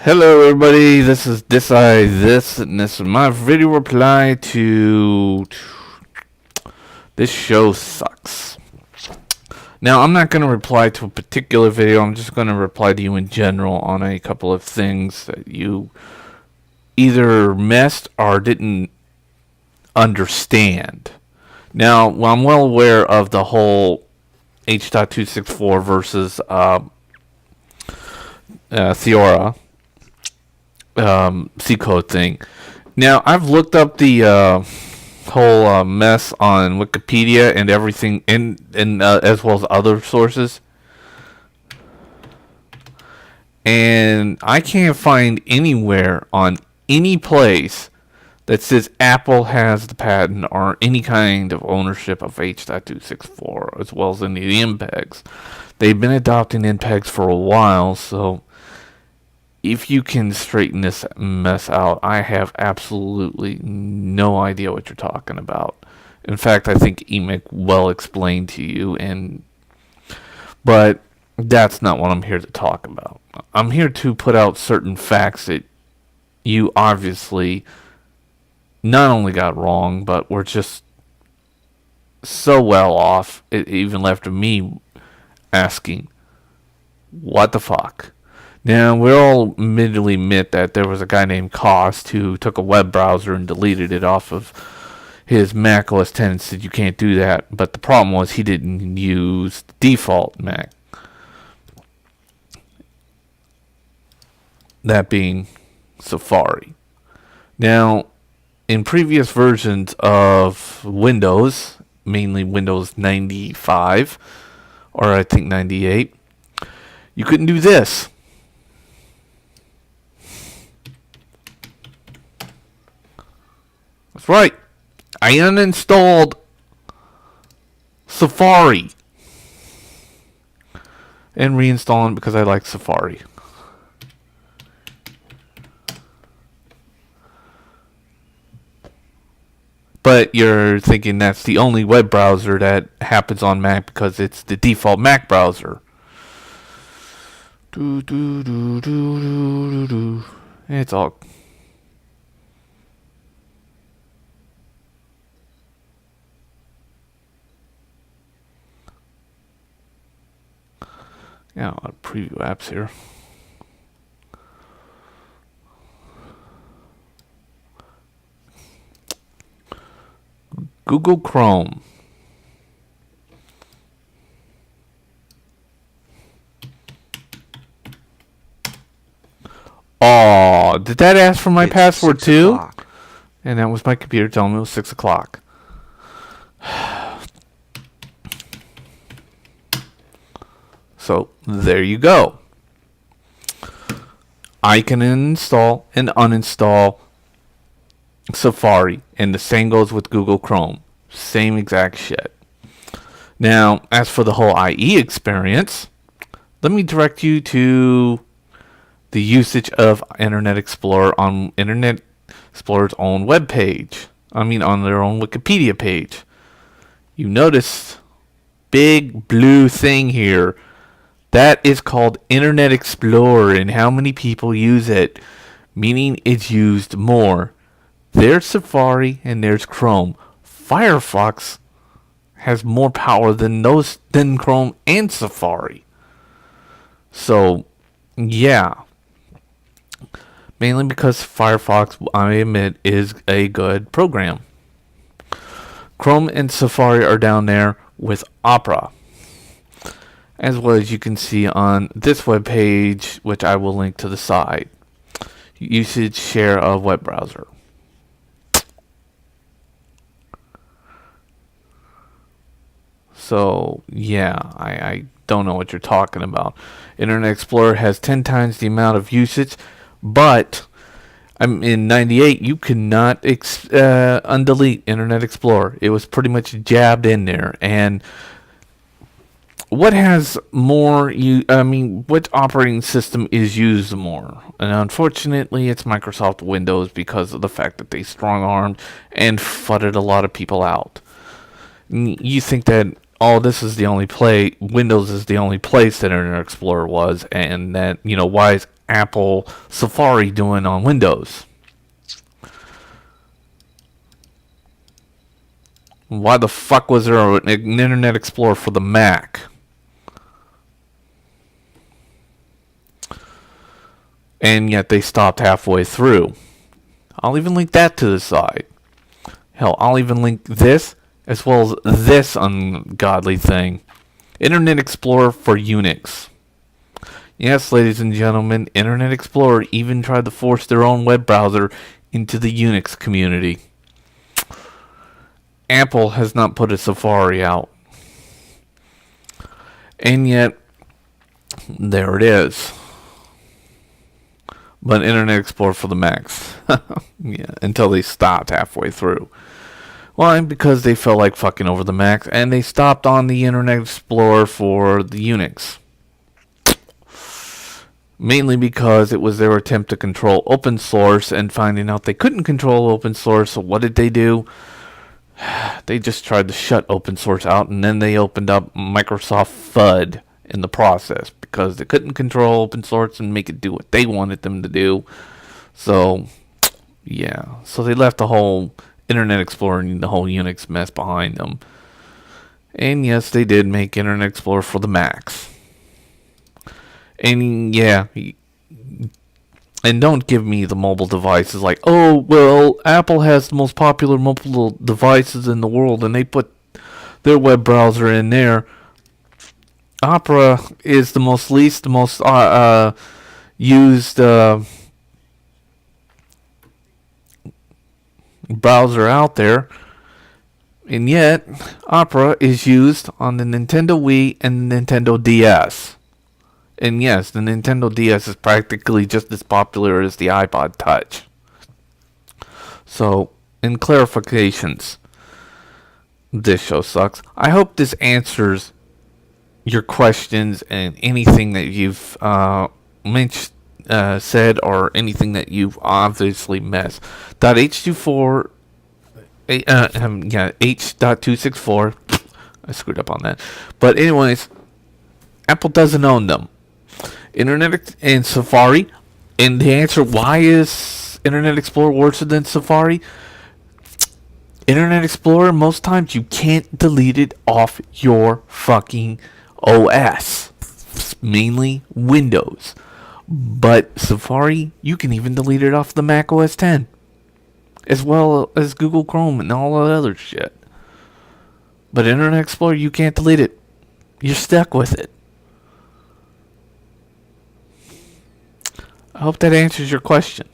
Hello everybody, this is this, and this is my video reply to This Show Sucks. Now, I'm not going to reply to a particular video, I'm just going to reply to you in general on a couple of things that you either missed or didn't understand. Now, I'm well aware of the whole H.264 versus Theora C code thing. Now, I've looked up the whole mess on Wikipedia and everything, and as well as other sources, and I can't find anywhere on any place that says Apple has the patent or any kind of ownership of H.264, as well as any of the MPEGs. They've been adopting MPEGs for a while, so if you can straighten this mess out, I have absolutely no idea what you're talking about. In fact, I think Emic well explained to you, but that's not what I'm here to talk about. I'm here to put out certain facts that you obviously not only got wrong, but were just so well off, it even left me asking, what the fuck? Now, we all admittedly admit that there was a guy named Cost who took a web browser and deleted it off of his Mac OS X and said you can't do that. But the problem was he didn't use the default Mac. That being Safari. Now, in previous versions of Windows, mainly Windows 95, or I think 98, you couldn't do this. That's right. I uninstalled Safari and reinstalled it because I like Safari. But you're thinking that's the only web browser that happens on Mac because it's the default Mac browser. It's all... Yeah, a lot of preview apps here. Google Chrome. Oh, did that ask for my password too? And that was my computer telling me it was 6 o'clock. So, there you go. I can install and uninstall Safari, and the same goes with Google Chrome. Same exact shit. Now, as for the whole IE experience, let me direct you to the usage of Internet Explorer on Internet Explorer's own web page. On their own Wikipedia page. You notice big blue thing here. That is called Internet Explorer, and how many people use it, meaning it's used more. There's Safari and there's Chrome. Firefox has more power than Chrome and Safari. So, yeah. Mainly because Firefox, I admit, is a good program. Chrome and Safari are down there with Opera. As well as you can see on this web page, which I will link to the side. Usage share of web browser. So, yeah, I don't know what you're talking about. Internet Explorer has 10 times the amount of usage, but in 98, you could not undelete Internet Explorer. It was pretty much jabbed in there, and what has more which operating system is used more? And unfortunately, it's Microsoft Windows because of the fact that they strong-armed and fudded a lot of people out. You think that, this is the only Windows is the only place that Internet Explorer was, and that, why is Apple Safari doing on Windows? Why the fuck was there an Internet Explorer for the Mac? And yet they stopped halfway through. I'll even link that to the side. Hell, I'll even link this as well as this ungodly thing. Internet Explorer for Unix. Yes, ladies and gentlemen, Internet Explorer even tried to force their own web browser into the Unix community. Apple has not put a Safari out. And yet, there it is. But Internet Explorer for the Macs. Yeah, until they stopped halfway through. Why? Because they felt like fucking over the Macs, and they stopped on the Internet Explorer for the Unix. Mainly because it was their attempt to control open source, and finding out they couldn't control open source, so what did they do? They just tried to shut open source out, and then they opened up Microsoft FUD in the process because they couldn't control open source and make it do what they wanted them to do. So, yeah. So they left the whole Internet Explorer and the whole Unix mess behind them. And yes, they did make Internet Explorer for the Macs. And yeah, and don't give me the mobile devices like, oh, well, Apple has the most popular mobile devices in the world, and they put their web browser in there. Opera is the most used browser out there, and yet Opera is used on the Nintendo Wii and the Nintendo DS. And yes, the Nintendo DS is practically just as popular as the iPod Touch. So, in clarifications, this show sucks. I hope this answers your questions and anything that you've said or anything that you've obviously missed. H24, H.264. I screwed up on that. But anyways, Apple doesn't own them. Internet and Safari, and the answer why is Internet Explorer worse than Safari? Internet Explorer, most times you can't delete it off your fucking OS, mainly Windows. But Safari, you can even delete it off the Mac OS 10, as well as Google Chrome and all that other shit. But Internet Explorer, you can't delete it. You're stuck with it. I hope that answers your question.